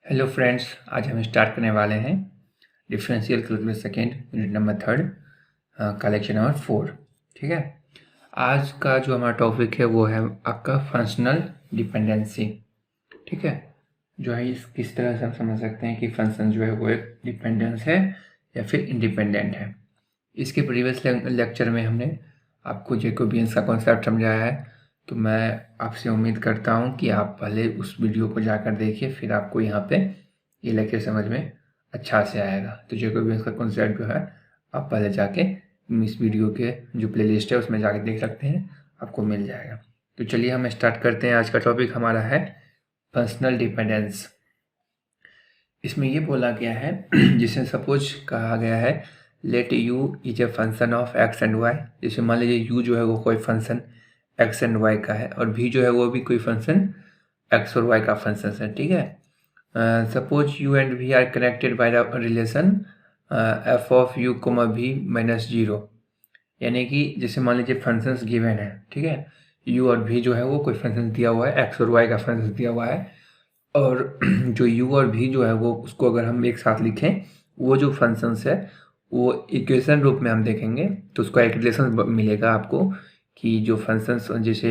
Hello friends, आज हम start करने वाले हैं differential calculus second unit number third का लेक्चर नंबर 4। ठीक है। आज का जो हमारा टॉपिक है वो है आपका फंक्शनल डिपेंडेंसी। ठीक है। जो है इस किस तरह से हम समझ सकते हैं कि फंक्शन जो है वो एक डिपेंडेंस है या फिर इंडिपेंडेंट है। इसके प्रीवियस लेक्चर में हमने आपको जैकोबियंस का कॉन्सेप्ट समझाया है, तो मैं आपसे उम्मीद करता हूँ कि आप पहले उस वीडियो को जाकर देखिए, फिर आपको यहाँ पे ये लेक्चर समझ में अच्छा से आएगा। तो जैकोबियंस का कॉन्सेप्ट जो है आप पहले जाके इस वीडियो के जो प्लेलिस्ट है उसमें जाके देख सकते हैं, आपको मिल जाएगा। तो चलिए हम स्टार्ट करते हैं। आज का टॉपिक हमारा है फंक्शनल डिपेंडेंस। इसमें ये बोला गया है जिसे सपोज कहा गया है let u is a function of x and y. जैसे मान लीजिए यू जो है वो कोई फंक्शन एक्स एंड वाई का है और भी जो है वो भी कोई फंक्शन एक्स और वाई का फंक्शन है। ठीक है। Suppose u and v are connected by the relation f of u comma v minus zero. यानी कि जैसे मान लीजिए फंक्शंस गिवन है, ठीक है, यू और भी जो है वो कोई फंक्शन दिया हुआ है, एक्स और वाई का फंक्शन दिया हुआ है, और जो u और v जो है वो उसको अगर हम एक साथ लिखें, वो जो फंक्शंस है वो इक्वेशन रूप में हम देखेंगे तो उसका एक रिलेशन मिलेगा आपको कि जो फंक्शंस जैसे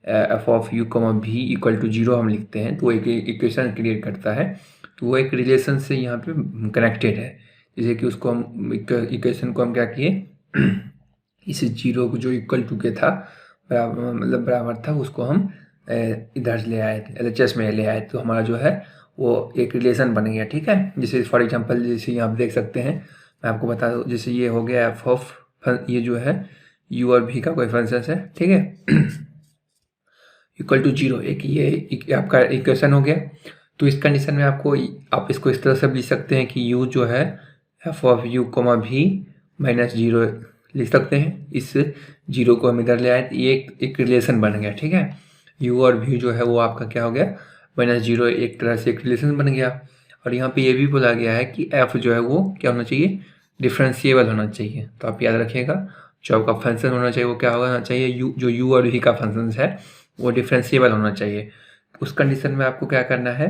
f of u comma v equal to zero हम लिखते हैं तो वो एक इक्वेशन क्रिएट करता है, तो वो एक रिलेशन से यहाँ पे कनेक्टेड है। जैसे कि उसको हम इक्वेशन को हम क्या किए इस जीरो को जो इक्वल टू के था बराबर, मतलब बराबर था, उसको हम इधर ले आए, LHS में ले आए, तो हमारा जो है वो एक रिलेशन बन गया। ठीक है। जैसे फॉर एग्जांपल जैसे यहाँ आप देख सकते हैं, मैं आपको बता दूँ, जैसे ये हो गया एफ ऑफ ये जो है यू और भी का कोई फंक्शन है, ठीक है, इक्वल टू जीरो, एक आपका इक्वेशन हो गया। तो इस कंडीशन में आपको आप इसको इस तरह से लिख सकते हैं कि यू जो है एफ ऑफ यू कोमा भी माइनस जीरो लिख सकते हैं। इस जीरो को हम इधर ले आए, ये एक रिलेशन बन गया। ठीक है। यू और भी जो है वो आपका क्या हो गया माइनस जीरो, एक तरह से एक रिलेशन बन गया। और यहाँ पे ये भी बोला गया है कि एफ जो है वो क्या होना चाहिए, डिफरेंशिएबल होना चाहिए। तो आप याद रखिएगा, जो आपका फंक्शन होना चाहिए वो क्या होना चाहिए, यू जो यू और भी का फंक्शन है वो डिफरेंशिएबल होना चाहिए। उस कंडीशन में आपको क्या करना है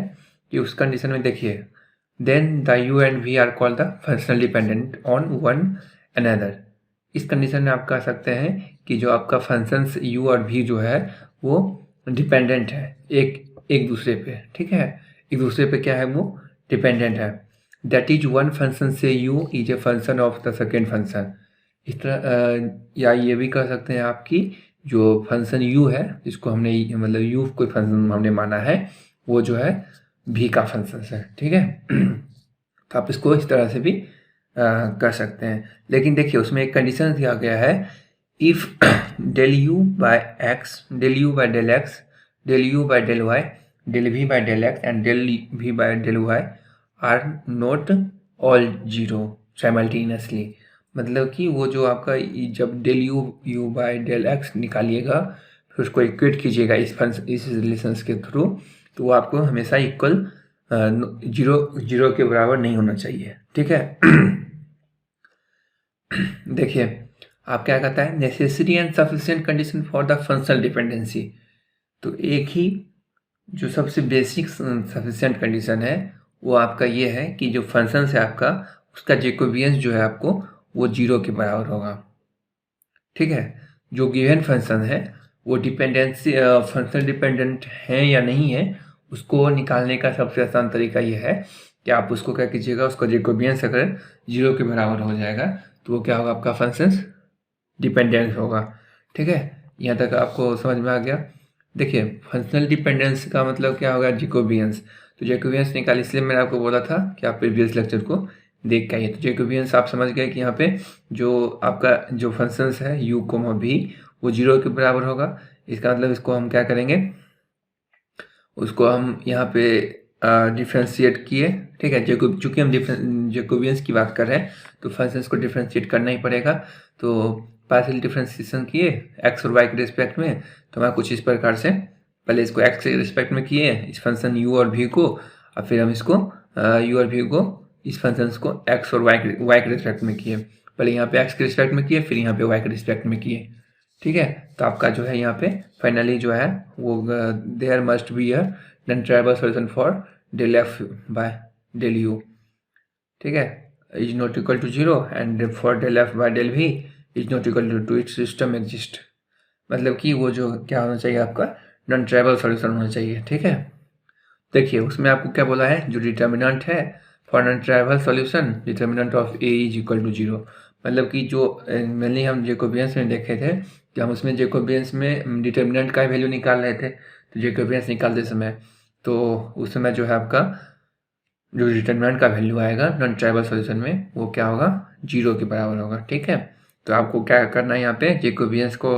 कि उस कंडीशन में देखिए, then the u and v are called the functional dependent on one another. इस कंडीशन में आप कह सकते हैं कि जो आपका फंक्शंस यू और भी जो है वो डिपेंडेंट है एक एक दूसरे पे। ठीक है। एक दूसरे पे क्या है, वो डिपेंडेंट है। दैट इज वन फंक्शन से you is a function of the second function. इस तरह या ये भी कह सकते हैं आपकी जो फंक्शन u है, जिसको हमने मतलब u कोई फंक्शन हमने माना है, वो जो है v का फंक्शन है। ठीक है। तो आप इसको इस तरह से भी कर सकते हैं। लेकिन देखिए उसमें एक कंडीशन दिया गया है, if del u by X, del u by del x, del u by del Y, del v by del X and del v by del Y are not all zero simultaneously. मतलब कि वो जो आपका जब del you by del X निकालिएगा फिर उसको equate कीजिएगा इस रिलेशंस के थ्रू, तो वो आपको हमेशा इक्वल जीरो के बराबर नहीं होना चाहिए। ठीक है। देखिए आप क्या कहता है, necessary and sufficient condition for the functional dependency. तो एक ही जो सबसे बेसिक सफिशिएंट कंडीशन है वो आपका ये है कि जो फंक्शन है आपका उसका जैकोबियंस जो है आपको वो जीरो के बराबर होगा। ठीक है। जो गिवन फंक्शन है वो डिपेंडेंसी फंक्शन डिपेंडेंट है या नहीं है, उसको निकालने का सबसे आसान तरीका ये है कि आप उसको क्या कीजिएगा, उसका जैकोबियंस अगर जीरो के बराबर हो जाएगा तो वो क्या होगा, आपका फंक्शन डिपेंडेंट होगा। ठीक है। यहाँ तक आपको समझ में आ गया। देखिए फंक्शनल डिपेंडेंस का मतलब क्या होगा, जैकोबियंस। तो जैकोबियंस निकाल, इसलिए मैंने आपको बोला था कि आप प्रीवियस लेक्चर को देख के आइए। तो जैकोबियंस आप समझ गए कि यहाँ पे जो आपका जो फंक्शंस है u कोमा v वो जीरो के बराबर होगा। इसका मतलब इसको हम क्या करेंगे, उसको हम यहाँ पे डिफ्रेंशिएट किए। ठीक है। चूँकि हम जैकोबियंस की बात कर रहे हैं तो फंक्शंस को डिफ्रेंशिएट करना ही पड़ेगा। तो पार्शियल डिफ्रेंशिएशन किए एक्स और वाई के रिस्पेक्ट में, तो मैं कुछ इस प्रकार से पहले इसको एक्स के रिस्पेक्ट में किए इस फंक्शन u और v को, और फिर हम इसको u और v को इस फंक्शंस को एक्स और वाई के रिस्पेक्ट में किए। पहले यहाँ पे एक्स के रिस्पेक्ट में किए, फिर यहाँ पे वाई के रिस्पेक्ट में किए। ठीक है। तो आपका जो है यहाँ पे फाइनली जो है वो there must be a non trivial solution for del f by del you, ठीक है, is not equal to 0 and for del f by del v is not equal to it's system exist. मतलब कि वो जो क्या होना चाहिए आपका नॉन ट्राइवल सॉल्यूशन होना चाहिए, ठीक है। देखिए उसमें आपको क्या बोला है, जो डिटर्मिनेंट है for non trivial solution determinant of a is equal to 0। मतलब कि जो मेनली हम जैकोबियंस में देखे थे कि हम उसमें जैकोबियंस में डिटर्मिनेंट का वैल्यू निकाल रहे थे, तो जैकोबियंस निकालते समय तो उस समय जो है आपका जो डिटर्मिनेंट का वैल्यू आएगा नॉन ट्राइवल सॉल्यूशन में वो क्या होगा, 0 के बराबर होगा, ठीक है। तो आपको क्या करना है यहाँ पे जैकोबियंस को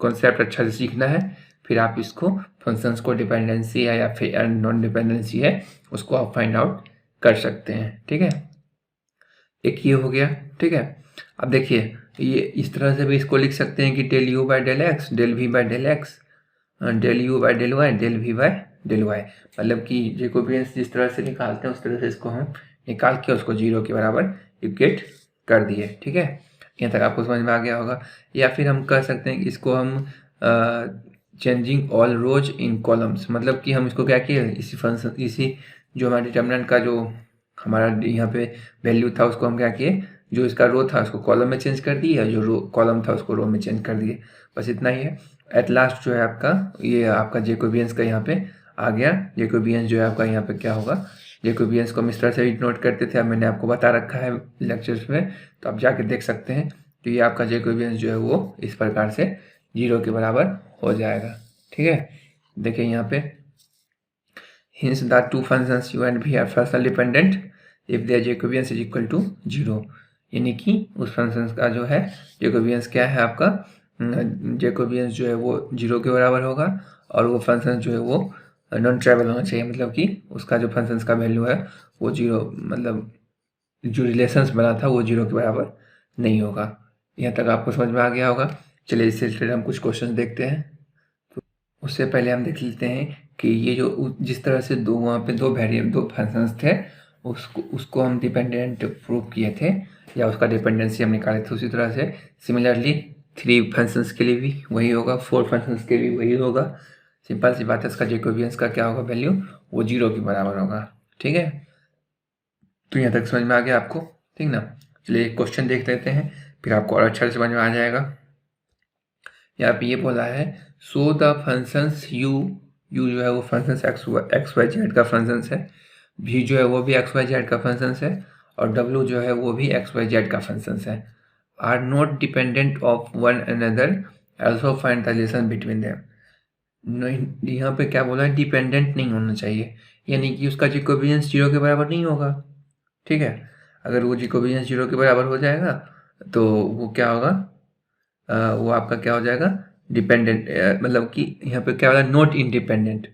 कॉन्सेप्ट अच्छा से सीखना है, फिर आप इसको फंक्शंस को डिपेंडेंसी है या फिर नॉन डिपेंडेंसी है उसको आप फाइंड आउट कर सकते हैं, ठीक है। एक ये हो गया, ठीक है। अब देखिए ये इस तरह से भी इसको लिख सकते हैं कि del you by del x del v by del x del you by del Y del v by del y. मतलब कि जैकोबियंस जिस तरह से निकालते हैं उस तरह से इसको हम निकाल के उसको 0 के बराबर इक्वेट कर दिए, ठीक है। यहाँ तक आपको समझ में आ गया होगा। या फिर हम कह सकते हैं कि इसको हम चेंजिंग ऑल रोज इन कॉलम्स, मतलब कि हम इसको क्या किए इसी फंक्शन इसी जो हमारे डिटर्मिनेंट का जो हमारा यहाँ पे वैल्यू था उसको हम क्या किए, जो इसका रो था उसको कॉलम में चेंज कर दिए, जो रो कॉलम था उसको रो में चेंज कर दिए, बस इतना ही है। एट लास्ट जो है आपका ये आपका जैकोबियंस का यहाँ पे आ गया। जैकोबियंस जो है आपका यहाँ पे क्या होगा, जैकोबियंस को हम इस तरह से नोट करते थे, अब मैंने आपको बता रखा है लेक्चर्स में, तो आप जाके देख सकते हैं। तो ये आपका जैकोबियंस जो है वो इस प्रकार से 0 के बराबर हो जाएगा, ठीक है। देखिए यहाँ पे hence the two functions u and v are functional dependent if their Jacobians is equal to 0। यानी कि उस फंक्शन का जो है जैकोबियंस क्या है आपका, जैकोबियंस जो है वो 0 के बराबर होगा और वो फंक्शन जो है वो नॉन ट्राइवल होना चाहिए, मतलब कि उसका जो फंक्शन का वैल्यू है वो 0, मतलब जो रिलेशंस बना था वो 0 के बराबर नहीं होगा। यहाँ तक आपको समझ में आ गया होगा। चलिए इससे रिलेटेड हम कुछ क्वेश्चन देखते हैं। तो उससे पहले हम देख लेते हैं कि ये जो जिस तरह से दो वहाँ पे दो फंक्शंस थे उसको हम डिपेंडेंट प्रूव किए थे या उसका डिपेंडेंसी हम निकाले थे, उसी तरह से सिमिलरली 3 फंक्शंस के लिए भी वही होगा, 4 फंक्शंस के लिए वही होगा। सिंपल सी बात है, इसका जैकोबियंस का क्या होगा वैल्यू, वो 0 के बराबर होगा, ठीक है। तो यहाँ तक समझ में आ गया आपको, ठीक ना। चलिए एक क्वेश्चन देख लेते हैं फिर आपको और अच्छा से समझ में आ जाएगा। यहाँ पे ये बोला है सो द फंक्शंस यू जो है वो फंक्शंस एक्स वाई जेड का फंक्शंस है, भी जो है वो भी एक्स वाई जेड का फंक्शंस है और डब्ल्यू जो है वो भी एक्स वाई जेड का फंक्शंस है, are not dependent of one another, also find the relation between them. यहाँ पे क्या बोला है, डिपेंडेंट नहीं होना चाहिए, यानी कि उसका जैकोबियंस 0 के बराबर नहीं होगा, ठीक है। अगर वो जैकोबियंस 0 के बराबर हो जाएगा तो वो क्या होगा, वो आपका क्या हो जाएगा डिपेंडेंट, मतलब कि यहाँ पे क्या होगा not independent,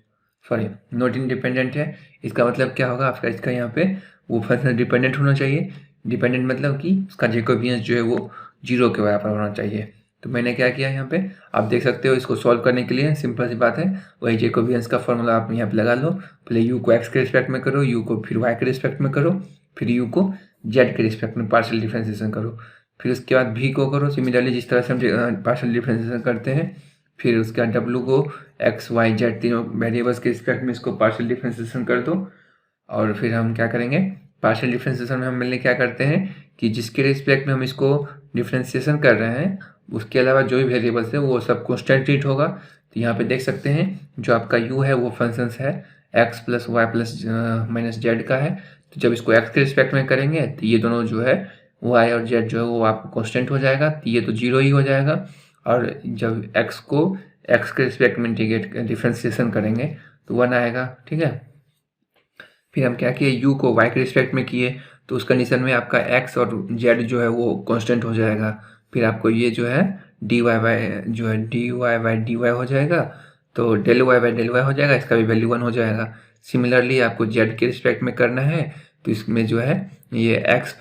sorry not independent है। इसका मतलब क्या होगा आपका, इसका यहाँ पे वो फंक्शन डिपेंडेंट होना चाहिए। डिपेंडेंट मतलब कि उसका जैकोबियंस जो है वो 0 के बराबर होना चाहिए। तो मैंने क्या किया यहाँ पे, आप देख सकते हो इसको सॉल्व करने के लिए सिंपल सी बात है, वही जैकोबियंस का फॉर्मूला आप यहाँ पे लगा लो। पहले यू को एक्स के रिस्पेक्ट में करो, यू को फिर वाई के रिस्पेक्ट में करो, फिर यू को जेड के रिस्पेक्ट में पार्शियल डिफरेंशिएशन करो, फिर उसके बाद भी को करो सिमिलरली जिस तरह से हम पार्शियल डिफरेंशिएशन करते हैं। फिर उसके बाद डब्ल्यू को एक्स वाई जेड तीनों वेरिएबल्स के रिस्पेक्ट में इसको पार्शियल डिफरेंशिएशन कर दो। और फिर हम क्या करेंगे, पार्शियल डिफरेंशिएशन में हम मिलने क्या करते हैं कि जिसके रिस्पेक्ट में हम इसको डिफरेंशिएशन कर रहे हैं उसके अलावा जो भी वेरिएबल्स है वो सब कॉन्स्टेंट ट्रीट होगा। तो यहाँ पे देख सकते हैं जो आपका u है वो फंक्शंस है x plus y plus minus z का है। तो जब इसको एक्स के रिस्पेक्ट में करेंगे तो ये दोनों जो है वाई और जेड जो है वो आपको कॉन्स्टेंट हो जाएगा, तो ये तो 0 ही हो जाएगा। और जब एक्स को एक्स के रिस्पेक्ट में इंटीग्रेट डिफरेंशिएशन करेंगे तो 1 आएगा, ठीक है। फिर हम क्या किए, यू को वाई के रिस्पेक्ट में किए तो उस कंडीशन में आपका एक्स और जेड जो है वो कांस्टेंट हो जाएगा। फिर आपको ये जो है डी वाई बाई जो है d y by d y हो जाएगा, तो del y by del y हो जाएगा, इसका भी वैल्यू 1 हो जाएगा। सिमिलरली आपको जेड के रिस्पेक्ट में करना है तो इसमें जो है ये एक्स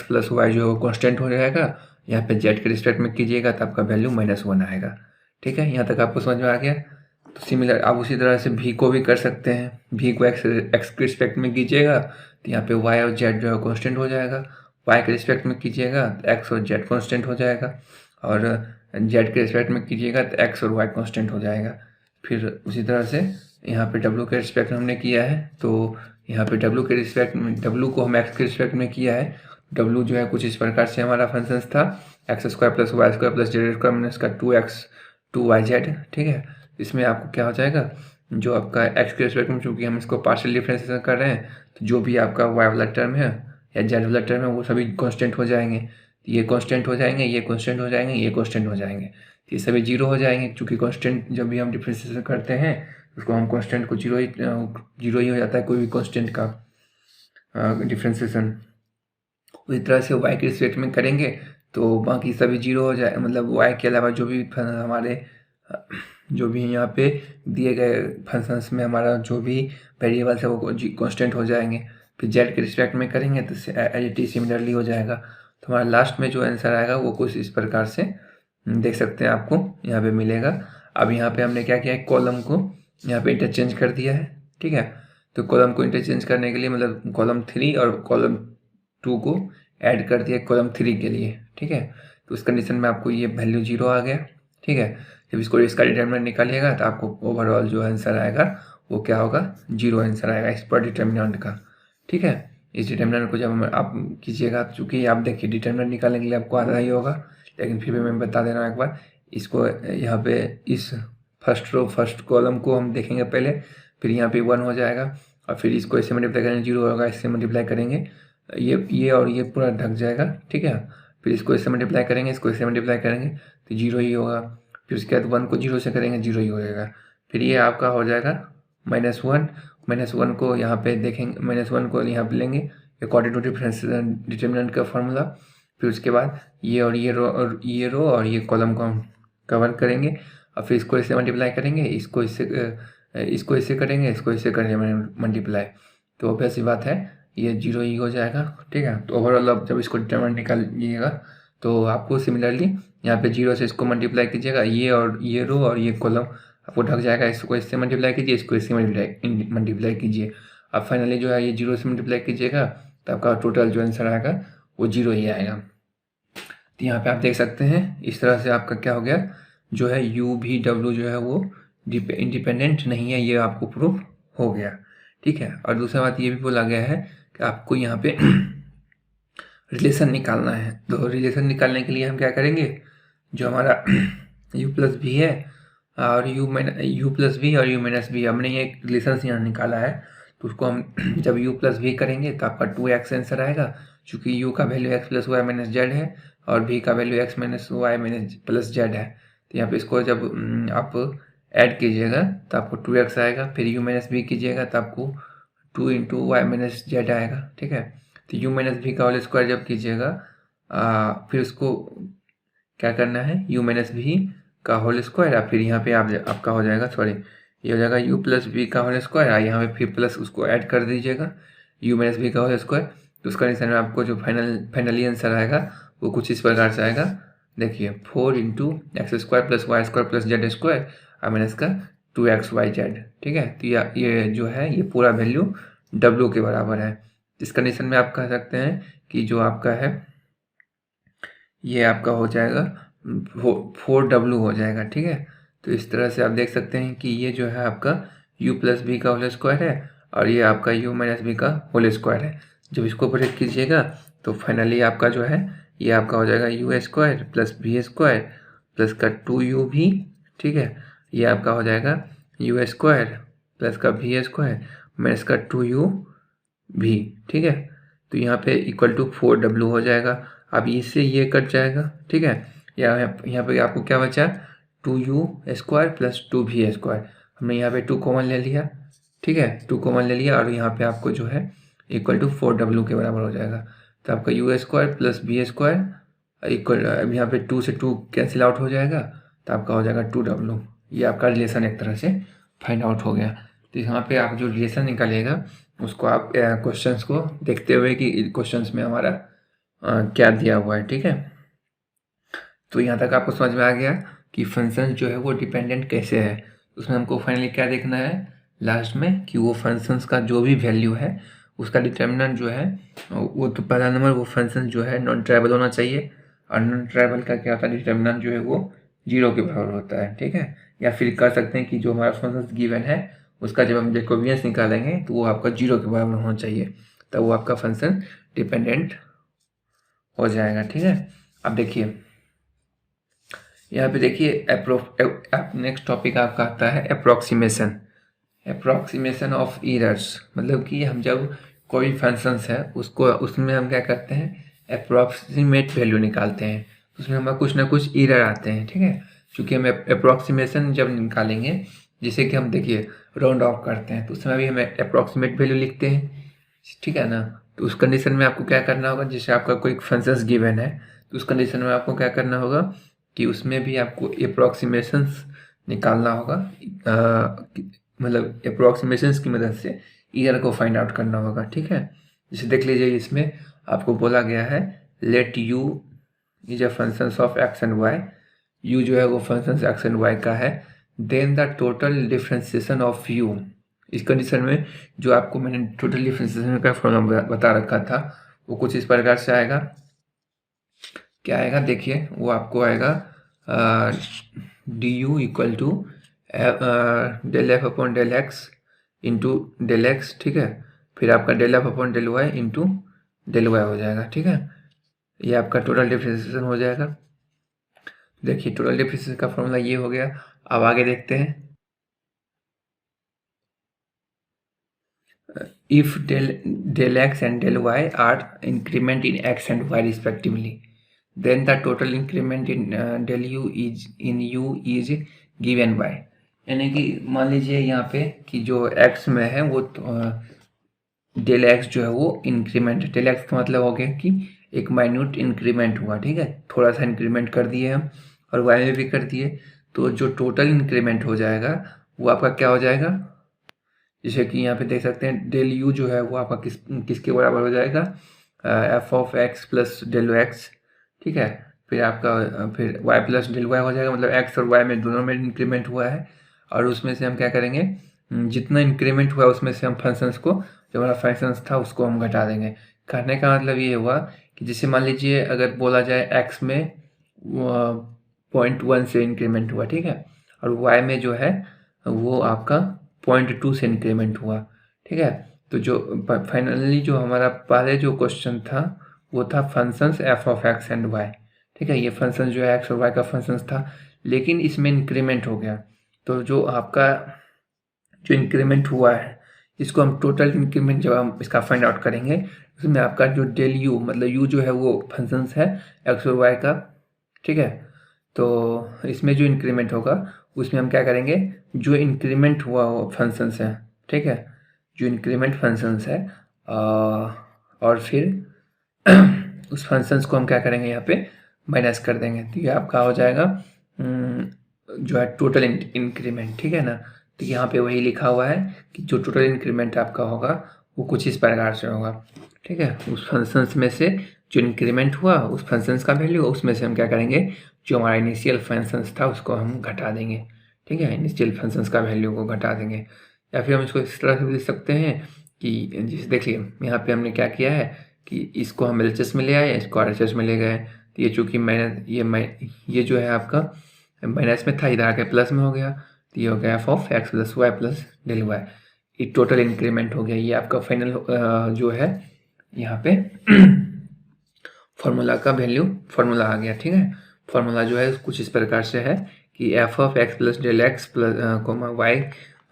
प्लस वाई जो है वो कॉन्स्टेंट हो जाएगा, यहाँ पे जेड के रिस्पेक्ट में कीजिएगा तो आपका वैल्यू -1 आएगा, ठीक है। यहाँ तक आपको समझ में आ गया। तो सिमिलर आप उसी तरह से भी को भी कर सकते हैं, भी को एक्स के रिस्पेक्ट में कीजिएगा तो यहाँ पे वाई और जेड जो है कॉन्स्टेंट हो जाएगा, वाई के रिस्पेक्ट में कीजिएगा तो एक्स और जेड कॉन्स्टेंट हो जाएगा, और जेड के रिस्पेक्ट में कीजिएगा तो एक्स और वाई कॉन्स्टेंट हो जाएगा। फिर उसी तरह से यहाँ पे w के रिस्पेक्ट में हमने किया है, तो यहाँ पे w के रिस्पेक्ट में, w को हम x के रिस्पेक्ट में किया है। w जो है कुछ इस प्रकार से हमारा फंक्शन था, x² + y² + z² माइनस का 2x 2yz, ठीक है। इसमें आपको क्या हो जाएगा, जो आपका x के रिस्पेक्ट में, चूँकि हम इसको पार्शियल डिफरेंशिएशन कर रहे हैं, तो जो भी आपका y वाला टर्म है या z वाला टर्म है वो सभी कांस्टेंट हो जाएंगे। ये कांस्टेंट हो जाएंगे, ये कांस्टेंट हो जाएंगे, ये कांस्टेंट हो जाएंगे, तो ये सभी जीरो हो जाएंगे, क्योंकि कांस्टेंट जब भी हम डिफरेंशिएशन करते हैं उसको हम कांस्टेंट को जीरो ही हो जाता है कोई भी कांस्टेंट का डिफरेंशिएशन। उसी तरह से y के रिस्पेक्ट में करेंगे तो बाकी सभी जीरो हो जाए, मतलब y के अलावा जो भी हमारे जो भी यहाँ पे दिए गए फंक्शंस में हमारा जो भी वेरिएबल्स है वो कांस्टेंट हो जाएंगे। फिर z के रिस्पेक्ट में करेंगे तो एज इट इज सिमिलरली हो जाएगा। तो हमारा लास्ट में जो आंसर आएगा वो कुछ इस प्रकार से देख सकते हैं, आपको यहाँ पे मिलेगा। अब यहाँ पे हमने क्या किया है, कॉलम को यहाँ पे इंटरचेंज कर दिया है, ठीक है। तो कॉलम को इंटरचेंज करने के लिए मतलब कॉलम 3 और कॉलम 2 को ऐड कर दिया कॉलम 3 के लिए, ठीक है। तो उस कंडीशन में आपको ये वैल्यू 0 आ गया, ठीक है। जब इसका डिटर्मिनेंट निकालिएगा तो आपको ओवरऑल जो आंसर आएगा वो क्या होगा, 0 आंसर आएगा इस पर डिटर्मिनेंट का, ठीक है। इस डिटर्मिनेंट को जब आप कीजिएगा, चूँकि आप देखिए डिटर्मिनेंट निकालने के लिए आपको आता ही होगा, लेकिन फिर भी मैं बता दे रहा हूँ एक बार। इसको यहाँ पे इस फर्स्ट कॉलम को हम देखेंगे पहले, फिर यहाँ पे 1 हो जाएगा, और फिर इसको इससे मल्टीप्लाई करेंगे 0 होगा, इससे मल्टीप्लाई करेंगे ये और ये पूरा ढक जाएगा, ठीक है। फिर इसको इससे मल्टीप्लाई करेंगे, इसको इससे मल्टीप्लाई करेंगे तो 0 ही होगा। फिर उसके बाद 1 को 0 से करेंगे 0 ही हो जाएगा। फिर ये आपका हो जाएगा -1 को यहाँ पे देखेंगे, -1 को यहाँ पे लेंगे अकॉर्डिंग टू डिटर्मिनेंट का फॉर्मूला। फिर उसके बाद ये और ये रो और ये कॉलम को हम कवर करेंगे, और फिर इसको इससे मल्टीप्लाई करेंगे, इसको इससे करेंगे, इसको इससे करेंगे मल्टीप्लाई, तो ऑब्वियस सी बात है ये 0 ही हो जाएगा, ठीक है। तो ओवरऑल अब जब इसको डिटर्मिनेंट निकालिएगा तो आपको सिमिलरली यहाँ पे 0 से इसको मल्टीप्लाई कीजिएगा, ये और ये रो और ये कॉलम आपको ढक जाएगा, इसको इससे मल्टीप्लाई कीजिए, इसको इससे मल्टीप्लाई कीजिए। अब फाइनली जो है ये 0 से मल्टीप्लाई कीजिएगा तो आपका टोटल जो आंसर आएगा वो 0 ही आएगा। तो यहाँ पे आप देख सकते हैं इस तरह से आपका क्या हो गया, जो है u भी w जो है वो इंडिपेंडेंट नहीं है, ये आपको प्रूफ हो गया, ठीक है। और दूसरा बात ये भी बोला गया है कि आपको यहाँ पे रिलेशन निकालना है। तो रिलेशन निकालने के लिए हम क्या करेंगे, जो हमारा u+v है और u+v और u-v, हमने ये रिलेशन यहाँ निकाला है, तो उसको हम जब u+v करेंगे तो आपका 2x आंसर आएगा, चूँकि u का वैल्यू x + y - z है और v का वैल्यू x - y - z है। तो यहाँ पे इसको जब आप ऐड कीजिएगा तो आपको 2x आएगा, फिर u-v कीजिएगा तो आपको 2 × y - z आएगा, ठीक है। तो u-v का होल स्क्वायर जब कीजिएगा फिर उसको क्या करना है, u-v का होल स्क्वायर, और फिर यहाँ पे आपका हो जाएगा, सॉरी ये हो जाएगा u+v का होल स्क्वायर, यहाँ पे फिर प्लस उसको ऐड कर दीजिएगा u-v का होल स्क्वायर। तो उसका कंडीशन में आपको जो फाइनली आंसर आएगा वो कुछ इस प्रकार से आएगा, देखिए 4 × x² + y² + z² और माइनस का 2xyz, ठीक है। तो ये जो है ये पूरा वैल्यू w के बराबर है। इस कंडीशन में आप कह सकते हैं कि जो आपका है ये आपका हो जाएगा 4w हो जाएगा, ठीक है। तो इस तरह से आप देख सकते हैं कि ये जो है आपका u+v का होल स्क्वायर है और ये आपका u-v का होल स्क्वायर है। जब इसको ब्रेक कीजिएगा तो फाइनली आपका जो है ये आपका हो जाएगा u² + v² प्लस का 2uv, ठीक है। ये आपका हो जाएगा u² प्लस का v² माइनस का 2uv, ठीक है। तो यहाँ पे = 4w हो जाएगा। अब इससे ये कट जाएगा, ठीक है। यहाँ पे आपको क्या बचा, 2u² + 2v²। हमने यहाँ पे 2 कॉमन ले लिया, ठीक है, 2 कॉमन ले लिया और यहाँ पे आपको जो है = 4w के बराबर हो जाएगा। तो आपका u² + v² यहाँ पे 2 से 2 कैंसिल आउट हो जाएगा, तो आपका हो जाएगा 2w। ये आपका रिलेशन एक तरह से फाइंड आउट हो गया। तो यहाँ पे आप जो रिलेशन निकालिएगा उसको आप क्वेश्चंस को देखते हुए कि क्वेश्चंस में हमारा क्या दिया हुआ है, ठीक है। तो यहाँ तक आपको समझ में आ गया कि फंक्शन जो है वो डिपेंडेंट कैसे है। उसमें हमको फाइनली क्या देखना है लास्ट में, कि वो फंक्शंस का जो भी वैल्यू है उसका डिटर्मिनेंट जो है वो, तो पहला नंबर वो फंक्शन जो है नॉन ट्राइबल होना चाहिए, और नॉन ट्राइबल का क्या होता है, डिटर्मिनेंट जो है वो 0 के बराबर होता है, ठीक है। या फिर कर सकते हैं कि जो हमारा फंक्शन गिवन है उसका जब हम जैकोबियंस निकालेंगे तो वो आपका 0 के बराबर होना चाहिए, तब वो आपका फंक्शन डिपेंडेंट हो जाएगा। ठीक है, अब देखिए यहाँ पे देखिए नेक्स्ट टॉपिक आपका आता है अप्रोक्सीमेशन ऑफ एरर्स। मतलब कि हम जब कोई फंक्शंस है उसको उसमें हम क्या करते हैं, अप्रोक्सीमेट वैल्यू निकालते हैं, उसमें हमें कुछ ना कुछ एरर आते हैं। ठीक है, क्योंकि हम अप्रोक्सीमेशन जब निकालेंगे, जैसे कि हम देखिए राउंड ऑफ करते हैं तो उसमें भी हमें अप्रोक्सीमेट वैल्यू लिखते हैं। ठीक है ना, तो उस कंडीशन में आपको क्या करना होगा, जैसे आपका कोई फंक्शंस गिवन है तो उस कंडीशन में आपको क्या करना होगा कि उसमें भी आपको अप्रोक्सीमेशंस निकालना होगा। मतलब अप्रोक्सीमेशंस की मदद से ईयर को फाइंड आउट करना होगा। ठीक है, जैसे देख लीजिए इसमें आपको बोला गया है let u is a functions of x and y, u जो है वो फंक्शंस एक्स एंड वाई का है, then the total differentiation of u. इस कंडीशन में जो आपको मैंने टोटल डिफरेंशिएशन का फॉर्मूला बता रखा था वो कुछ इस प्रकार से आएगा। क्या आएगा देखिए, वो आपको आएगा d u equal to del F upon del x into del x. ठीक है, फिर आपका del F upon del Y into del y हो जाएगा। ठीक है, ये आपका टोटल डिफरेंशिएशन हो जाएगा। देखिए टोटल डिफरेंशिएशन का फॉर्मूला ये हो गया। अब आगे देखते हैं, if del x and del y are increment in x and y respectively, then the total increment in del u is given by। यानी कि मान लीजिए यहाँ पे कि जो x में है वो डेल x जो है वो इंक्रीमेंट, डेल x का मतलब हो गया कि एक माइन्यूट इंक्रीमेंट हुआ। ठीक है, थोड़ा सा इंक्रीमेंट कर दिए हम, और y में भी कर दिए, तो जो टोटल इंक्रीमेंट हो जाएगा वो आपका क्या हो जाएगा, जैसे कि यहाँ पे देख सकते हैं डेल यू जो है वो आपका किसके बराबर हो जाएगा, f of x plus del x. ठीक है, फिर आपका फिर वाई प्लस डेल वाई हो जाएगा, मतलब एक्स और वाई में दोनों में इंक्रीमेंट हुआ है, और उसमें से हम क्या करेंगे, जितना इंक्रीमेंट हुआ उसमें से हम फंक्शंस को, जो हमारा फंक्शंस था उसको हम घटा देंगे। करने का मतलब ये हुआ कि जैसे मान लीजिए अगर बोला जाए एक्स में 0.1 से इंक्रीमेंट हुआ, ठीक है, और वाई में जो है वो आपका 0.2 से इंक्रीमेंट हुआ। ठीक है, तो जो फाइनली जो हमारा पहले जो क्वेश्चन था वो था functions f of x and y. ठीक है, ये फंक्शन जो है एक्स और वाई का फंक्शंस था, लेकिन इसमें इंक्रीमेंट हो गया, तो जो आपका जो इंक्रीमेंट हुआ है इसको हम टोटल इंक्रीमेंट जब हम इसका फाइंड आउट करेंगे, उसमें आपका जो डेल यू, मतलब यू जो है वो फंक्शंस है एक्स और वाई का। ठीक है, तो इसमें जो इंक्रीमेंट होगा उसमें हम क्या करेंगे, जो इंक्रीमेंट हुआ वो फंक्शंस है, ठीक है, जो इंक्रीमेंट फंक्शंस है और फिर उस फंक्शंस को हम क्या करेंगे यहाँ पे माइनस कर देंगे, तो ये आपका हो जाएगा जो है टोटल इंक्रीमेंट। ठीक है ना, तो यहाँ पे वही लिखा हुआ है कि जो टोटल इंक्रीमेंट आपका होगा वो कुछ इस प्रकार से होगा। ठीक है, उस फंक्शंस में से जो इंक्रीमेंट हुआ उस फंक्शंस का वैल्यू, उसमें से हम क्या करेंगे, जो हमारा इनिशियल फंक्शंस था उसको हम घटा देंगे। ठीक है, इनिशियल फंक्शंस का वैल्यू को घटा देंगे, या फिर हम इसको इस तरह से भी लिख सकते हैं कि जैसे देखिए यहाँ पे हमने क्या किया है कि इसको हम LHS में ले आए, इसको RHS में ले गए, तो ये चूँकि ये जो है आपका माइनस में था, इधर आके प्लस में हो गया, तो ये हो गया f of x plus y plus del y, ये टोटल इंक्रीमेंट हो गया। ये आपका फाइनल जो है यहाँ पे फॉर्मूला का वैल्यू फॉर्मूला आ गया। ठीक है, फॉर्मूला जो है कुछ इस प्रकार से है कि F of x plus del x plus y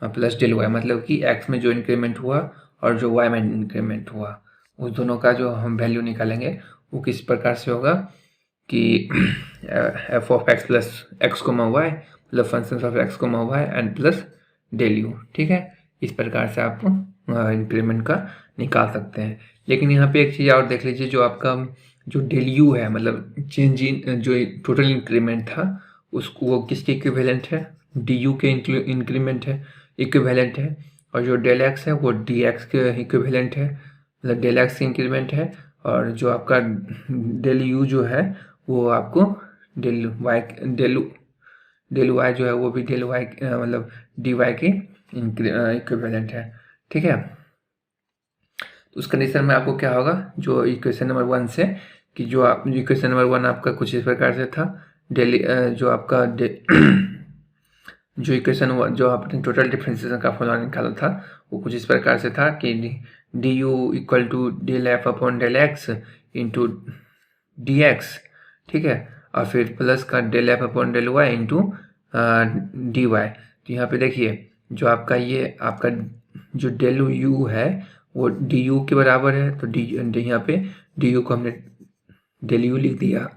plus del y, मतलब कि एक्स में जो इंक्रीमेंट हुआ और जो वाई में इंक्रीमेंट हुआ उस दोनों का जो हम वैल्यू निकालेंगे वो किस प्रकार से होगा कि F of x plus X Y मतलब function of X Y and plus del you. ठीक है, इस प्रकार से आप इंक्रीमेंट का निकाल सकते हैं। लेकिन यहाँ पे एक चीज़ और देख लीजिए, जो आपका जो डेल यू है, मतलब चेंज इन जो टोटल इंक्रीमेंट था उसको, वो किसके इक्विवेलेंट है, डी यू के इंक्रीमेंट है, इक्विवेलेंट है, और जो डेल एक्स है वो डी एक्स के इक्विवेलेंट है, मतलब डेल एक्स इंक्रीमेंट है, और जो आपका डेल यू जो है वो आपको डेल वाई जो है वो भी डेल वाई मतलब डी वाई के इक्विवेलेंट है। ठीक है, उस कंडीशन में आपको क्या होगा, जो इक्वेशन नंबर 1 से कि जो इक्वेशन नंबर 1 आपका कुछ इस प्रकार से था, जो आपका जो इक्वेशन जो आपने टोटल डिफरेंशिएशन का फॉर्मूला निकाला था वो कुछ इस प्रकार से था कि d u equal to del F upon del x into d x, ठीक है, और फिर प्लस का del F upon del Y into d y. तो यहाँ पे देखिए जो आपका ये आपका जो डेल यू है वो डी यू के बराबर है, तो डी यहाँ पे डी यू को हमने डेल यू लिख दिया।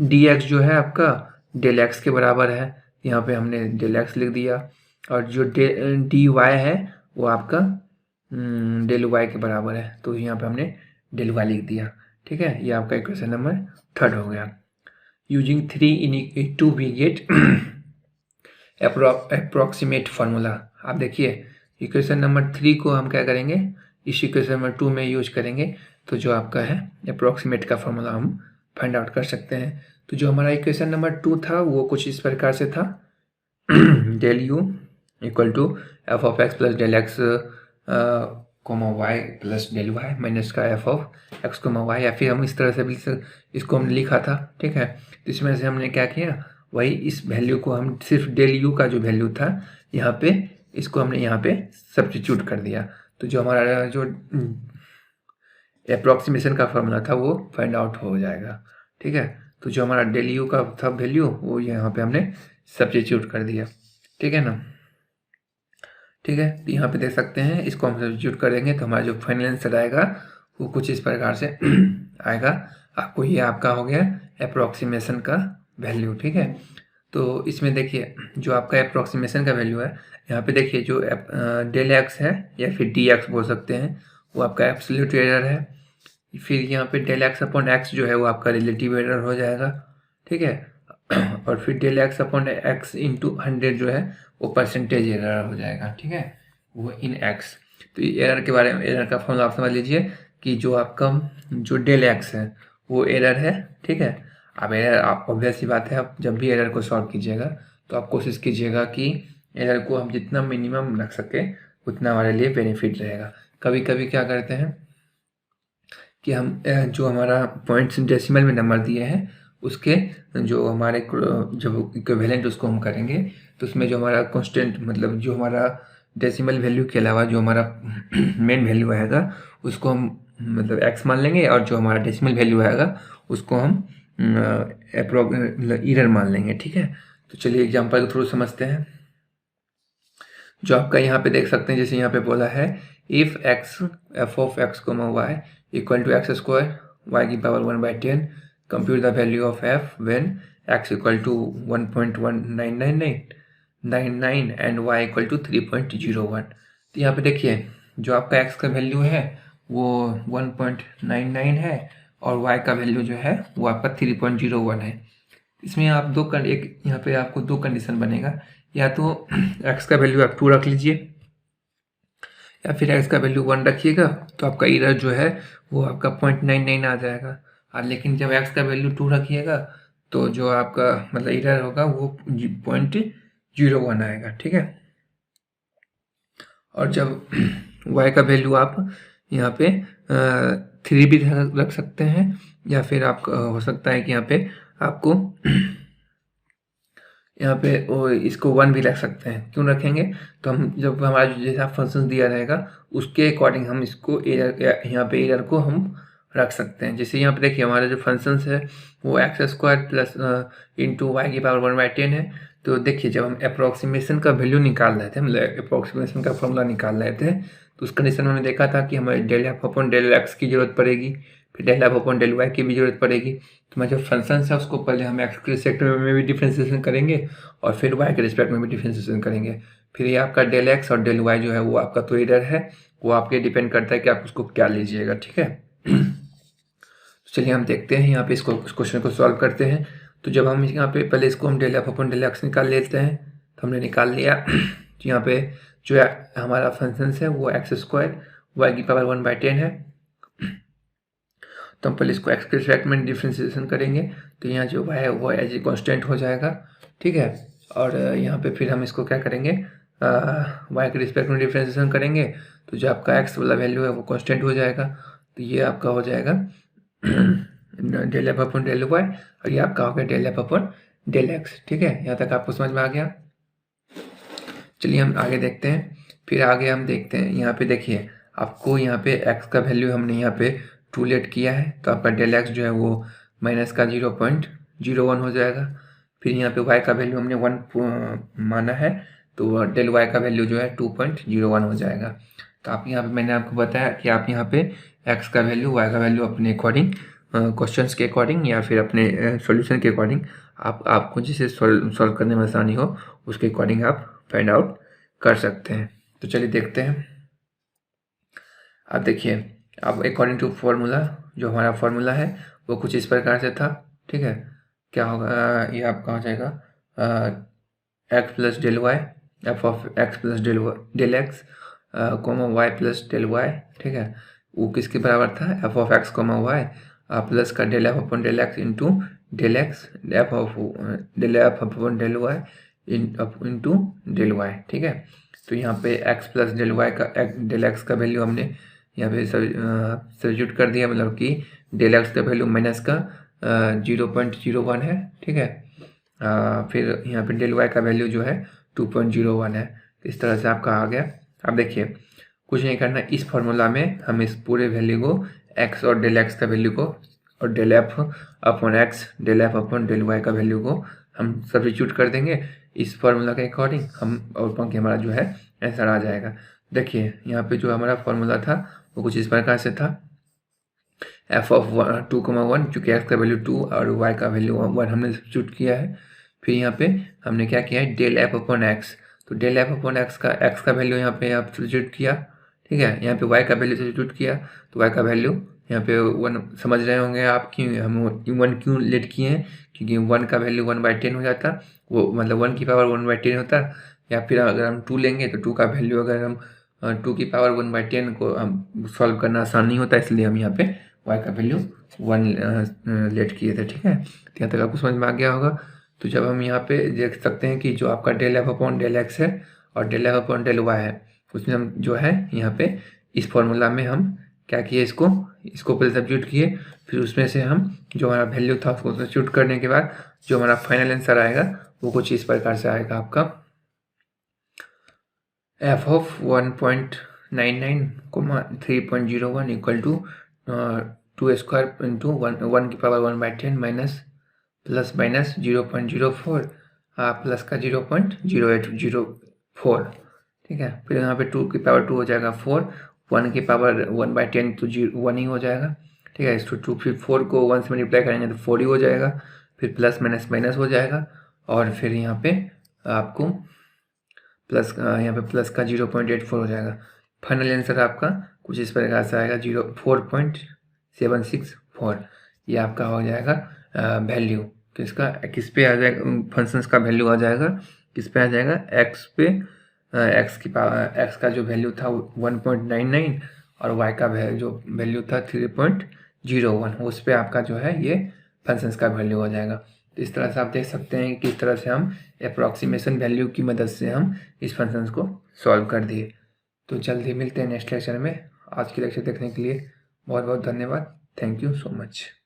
डी एक्स जो है आपका डेल एक्स के बराबर है, यहाँ पे हमने डेल एक्स लिख दिया, और जो डी वाई है वो आपका डेल वाई के बराबर है, तो यहाँ पे हमने डेल वाई लिख दिया, ठीक है। ये आपका इक्वेशन नंबर 3 हो गया। Using 3 in 2 we get approximate formula. आप देखिए इक्वेशन नंबर 3 को हम क्या करेंगे, इस इक्वेशन नंबर 2 में यूज करेंगे, तो जो आपका है अप्रोक्सीमेट का फार्मूला हम फाइंड आउट कर सकते हैं। तो जो हमारा इक्वेशन नंबर 2 था वो कुछ इस प्रकार से था del U equal to F of x plus del X comma Y plus del Y minus का F of X comma Y, या फिर हम इस तरह से भी इसको हमने लिखा था, ठीक है। तो इसमें से हमने क्या किया, वही इस वैल्यू को हम सिर्फ डेल यू का जो वैल्यू था यहाँ पे इसको हमने यहाँ पे सब्स्टिट्यूट कर दिया, तो जो हमारा जो अप्रॉक्सीमेशन का फॉर्मूला था वो फाइंड आउट हो जाएगा, ठीक है। तो जो हमारा डेल यू का था वैल्यू वो यहाँ पे हमने सब्स्टिट्यूट कर दिया, ठीक है ना, ठीक है। तो यहाँ पे देख सकते हैं इसको हम सब्स्टिट्यूट करेंगे तो हमारा जो फाइनल आंसर आएगा वो कुछ इस प्रकार से आएगा। आपको ये आपका हो गया अप्रॉक्सीमेशन का वैल्यू, ठीक है। तो इसमें देखिए जो आपका अप्रॉक्सीमेशन का वैल्यू है, यहाँ पे देखिए जो डेल एक्स है या फिर डी एक्स बोल सकते हैं, वो आपका एब्सोल्यूट एरर है। फिर यहाँ पे डेल एक्स अपॉन एक्स जो है वो आपका रिलेटिव एरर हो जाएगा, ठीक है। और फिर del x upon x into 100 जो है वो परसेंटेज एरर हो जाएगा, ठीक है, वो इन एक्स। तो एरर के बारे में, एरर का फॉर्मूला आप समझ लीजिए कि जो आपका जो डेल एक्स है वो एरर है, ठीक है। अब एरर आप ऑब्वियस सी बात है, आप जब भी एरर को सॉल्व कीजिएगा तो आप कोशिश कीजिएगा कि एरर को हम जितना मिनिमम रख सके उतना हमारे लिए बेनिफिट रहेगा। कभी कभी क्या करते हैं कि हम जो हमारा पॉइंट्स डेसिमल में नंबर दिए हैं उसके जो हमारे जब इक्विवेलेंट उसको हम करेंगे तो उसमें जो हमारा कांस्टेंट मतलब जो हमारा डेसिमल वैल्यू के अलावा जो हमारा मेन वैल्यू आएगा उसको हम मतलब एक्स मान लेंगे, और जो हमारा डेसिमल वैल्यू आएगा उसको हम एरर मान लेंगे, ठीक है। तो चलिए एग्जांपल के थ्रू समझते हैं। जो आपका यहाँ पे देख सकते हैं, जैसे यहाँ पे बोला है if X F of X comma Y equal to X square Y की power 1/10 compute the value of F when X equal to 1.199999 and Y equal to 3.01। तो यहाँ पे देखिए जो आपका एक्स का वैल्यू है वो 1.99 है और वाई का वैल्यू जो है वो आपका 3.01 है। इसमें आप एक यहाँ पे आपको दो कंडीशन बनेगा, या तो एक्स का वैल्यू आप 2 रख लीजिए या फिर एक्स का वैल्यू 1 रखिएगा, तो आपका एरर जो है वो आपका 0.99 आ जाएगा। और लेकिन जब एक्स का वैल्यू 2 रखिएगा तो जो आपका मतलब एरर होगा वो 0.01 आएगा, ठीक है। और जब वाई का वैल्यू आप यहाँ पे 3 भी रख सकते हैं, या फिर आप हो सकता है कि यहाँ पे आपको यहाँ पे वो इसको 1 भी रख सकते हैं। क्यों रखेंगे, तो हम जब हमारा जैसा फंक्शन दिया रहेगा उसके अकॉर्डिंग हम इसको एरर यहाँ पे एरर को हम रख सकते हैं। जैसे यहाँ पे देखिए हमारा जो फंक्शंस है वो x square plus into y की पावर 1/10 है। तो देखिए जब हम अप्रोक्सीमेशन का वैल्यू निकाल रहे थे, मतलब अप्रोक्सीमेशन का फॉर्मूला निकाल रहे थे, तो उस कंडीशन में हमने देखा था कि हमें del F upon del x की जरूरत पड़ेगी, फिर del F upon del y की भी जरूरत पड़ेगी। तो हमारा जो फंक्शन है उसको पहले हम एक्स के रिस्पेक्ट में भी डिफ्रेंसिएशन करेंगे और फिर वाई के रिस्पेक्ट में भी डिफ्रेंसिएशन करेंगे। फिर ये आपका डेल एक्स और डेल वाई जो है वो आपका तो एरर है, वो आपके डिपेंड करता है कि आप उसको क्या लीजिएगा, ठीक है। चलिए हम देखते हैं यहाँ पे इसको इस क्वेश्चन को सॉल्व करते हैं। तो जब हम यहाँ पे पहले इसको हम del F upon del x निकाल लेते हैं, तो हमने निकाल लिया। तो यहाँ पे जो हमारा फंक्शन है वो एक्स स्क्वायर वाई की पावर 1/10 है। तो हम पहले इसको एक्स के रिस्पेक्ट में डिफ्रेंसिएशन करेंगे, तो यहाँ जो वाई है वो एज ए कॉन्स्टेंट हो जाएगा, ठीक है। और यहाँ पे फिर हम इसको क्या करेंगे, वाई के रिस्पेक्ट में डिफ्रेंसिएशन करेंगे, तो जो आपका एक्स वाला वैल्यू है वो कॉन्स्टेंट हो जाएगा। तो ये आपका हो जाएगा del F upon del y, और ये आपका हो गया del F upon del x, ठीक है। यहाँ तक आपको समझ में आ गया। चलिए हम आगे देखते हैं। फिर आगे हम देखते हैं, यहाँ पे देखिए आपको यहाँ पे x का वैल्यू हमने यहाँ पे 2 लेट किया है, तो आपका डेल x जो है वो माइनस का 0.01 हो जाएगा। फिर यहाँ पे y का वैल्यू हमने 1 माना है, तो डेल y का वैल्यू जो है 2.01 हो जाएगा। तो आप यहाँ पे मैंने आपको बताया कि आप यहाँ पे x का वैल्यू y का वैल्यू अपने अकॉर्डिंग, क्वेश्चंस के अकॉर्डिंग या फिर अपने सॉल्यूशन के अकॉर्डिंग आपको जिसे सॉल्व करने में आसानी हो उसके अकॉर्डिंग आप फाइंड आउट कर सकते हैं। तो चलिए देखते हैं। अब देखिए, अब अकॉर्डिंग टू फॉर्मूला, जो हमारा फॉर्मूला है वो कुछ इस प्रकार से था, ठीक है। क्या होगा, ये आपका हो जाएगा X plus del Y, F of x plus del X comma Y plus del Y, ठीक है। वो किसके बराबर था, F of X comma Y plus का del F upon del x into del X F of del F upon del Y into del Y, ठीक है। तो यहाँ पे x प्लस डेल वाई का डेल एक्स का वैल्यू हमने यहाँ पे सब्स्टिट्यूट कर दिया, मतलब कि डेल एक्स का वैल्यू माइनस का 0.01 है, ठीक है। फिर यहाँ पे डेल वाई का वैल्यू जो है 2.01 है। तो इस तरह से आपका आ गया। अब देखिए कुछ नहीं करना, इस फॉर्मूला में हम इस पूरे वैल्यू को x और डेल एक्स का वैल्यू को और del F upon x del F upon del Y का वैल्यू को हम सब्स्टिट्यूट कर देंगे इस फॉर्मूला के अकॉर्डिंग, हम और बाकी हमारा जो है आंसर आ जाएगा। देखिए यहाँ पे जो हमारा फॉर्मूला था वो कुछ इस प्रकार से था, एफ ऑफ 2,1, चूँकि एक्स का वैल्यू 2 और वाई का वैल्यू 1 हमने सब्स्टिट्यूट किया है। फिर यहाँ पे हमने क्या किया है, डेल एफ अपॉन एक्स, तो डेल एफ अपॉन एक्स का वैल्यू यहाँ पे आप सब्स्टिट्यूट किया, ठीक है। यहाँ पे वाई का वैल्यू सब्स्टिट्यूट किया, तो वाई का वैल्यू यहाँ पे 1 समझ रहे होंगे आप कि हम 1 क्यों लेट किए हैं, क्योंकि 1 का वैल्यू 1/10 हो जाता, वो मतलब 1 की पावर 1/10 होता। या फिर अगर हम 2 लेंगे तो 2 का वैल्यू अगर हम 2 की पावर 1/10 को हम सॉल्व करना आसान नहीं होता, इसलिए हम यहाँ पे y का वैल्यू 1 लेट किए थे, ठीक है। तो यहाँ तक आपको समझ में आ गया होगा। तो जब हम यहाँ पे देख सकते हैं कि जो आपका del F upon del x है और del F upon del y है, उसमें हम जो है यहाँ पे इस फॉर्मूला में हम क्या किए, इसको पहले सब्स्टिट्यूट किए, फिर उसमें से हम जो हमारा वैल्यू था उसको सब्स्टिट्यूट करने के बाद जो हमारा फाइनल आंसर आएगा वो कुछ इस प्रकार से आएगा आपका, f of 1.99, 3.01 equal to 2 square into 1 की power 1/10 minus plus minus 0.04 plus का 0.0804, ठीक है। फिर यहाँ पे 2 की पावर 2 हो जाएगा 4, 1 की पावर 1/10 तो 1 ही हो जाएगा, ठीक है। इसको 2 फिर 4 को 1 से मल्टीप्लाई करेंगे तो 4 ही हो जाएगा, फिर प्लस माइनस माइनस हो जाएगा, और फिर यहाँ पे आपको प्लस यहाँ पे प्लस का 0.84 हो जाएगा। फाइनल आंसर आपका कुछ इस प्रकार से आएगा 4.764, ये आपका हो जाएगा वैल्यू किसका, किस पे आ जाएगा, फंक्शंस का वैल्यू आ जाएगा, किस पे आ जाएगा, एक्स पे, एक्स का जो वैल्यू था 1.99 और वाई का जो वैल्यू था 3.01, उस पे आपका जो है ये फंक्शंस का वैल्यू हो जाएगा। तो इस तरह से आप देख सकते हैं कि किस तरह से हम अप्रॉक्सीमेशन वैल्यू की मदद से हम इस फंक्शंस को सॉल्व कर दिए। तो जल्दी मिलते हैं नेक्स्ट लेक्चर में। आज की लेक्चर देखने के लिए बहुत बहुत धन्यवाद। Thank you so much.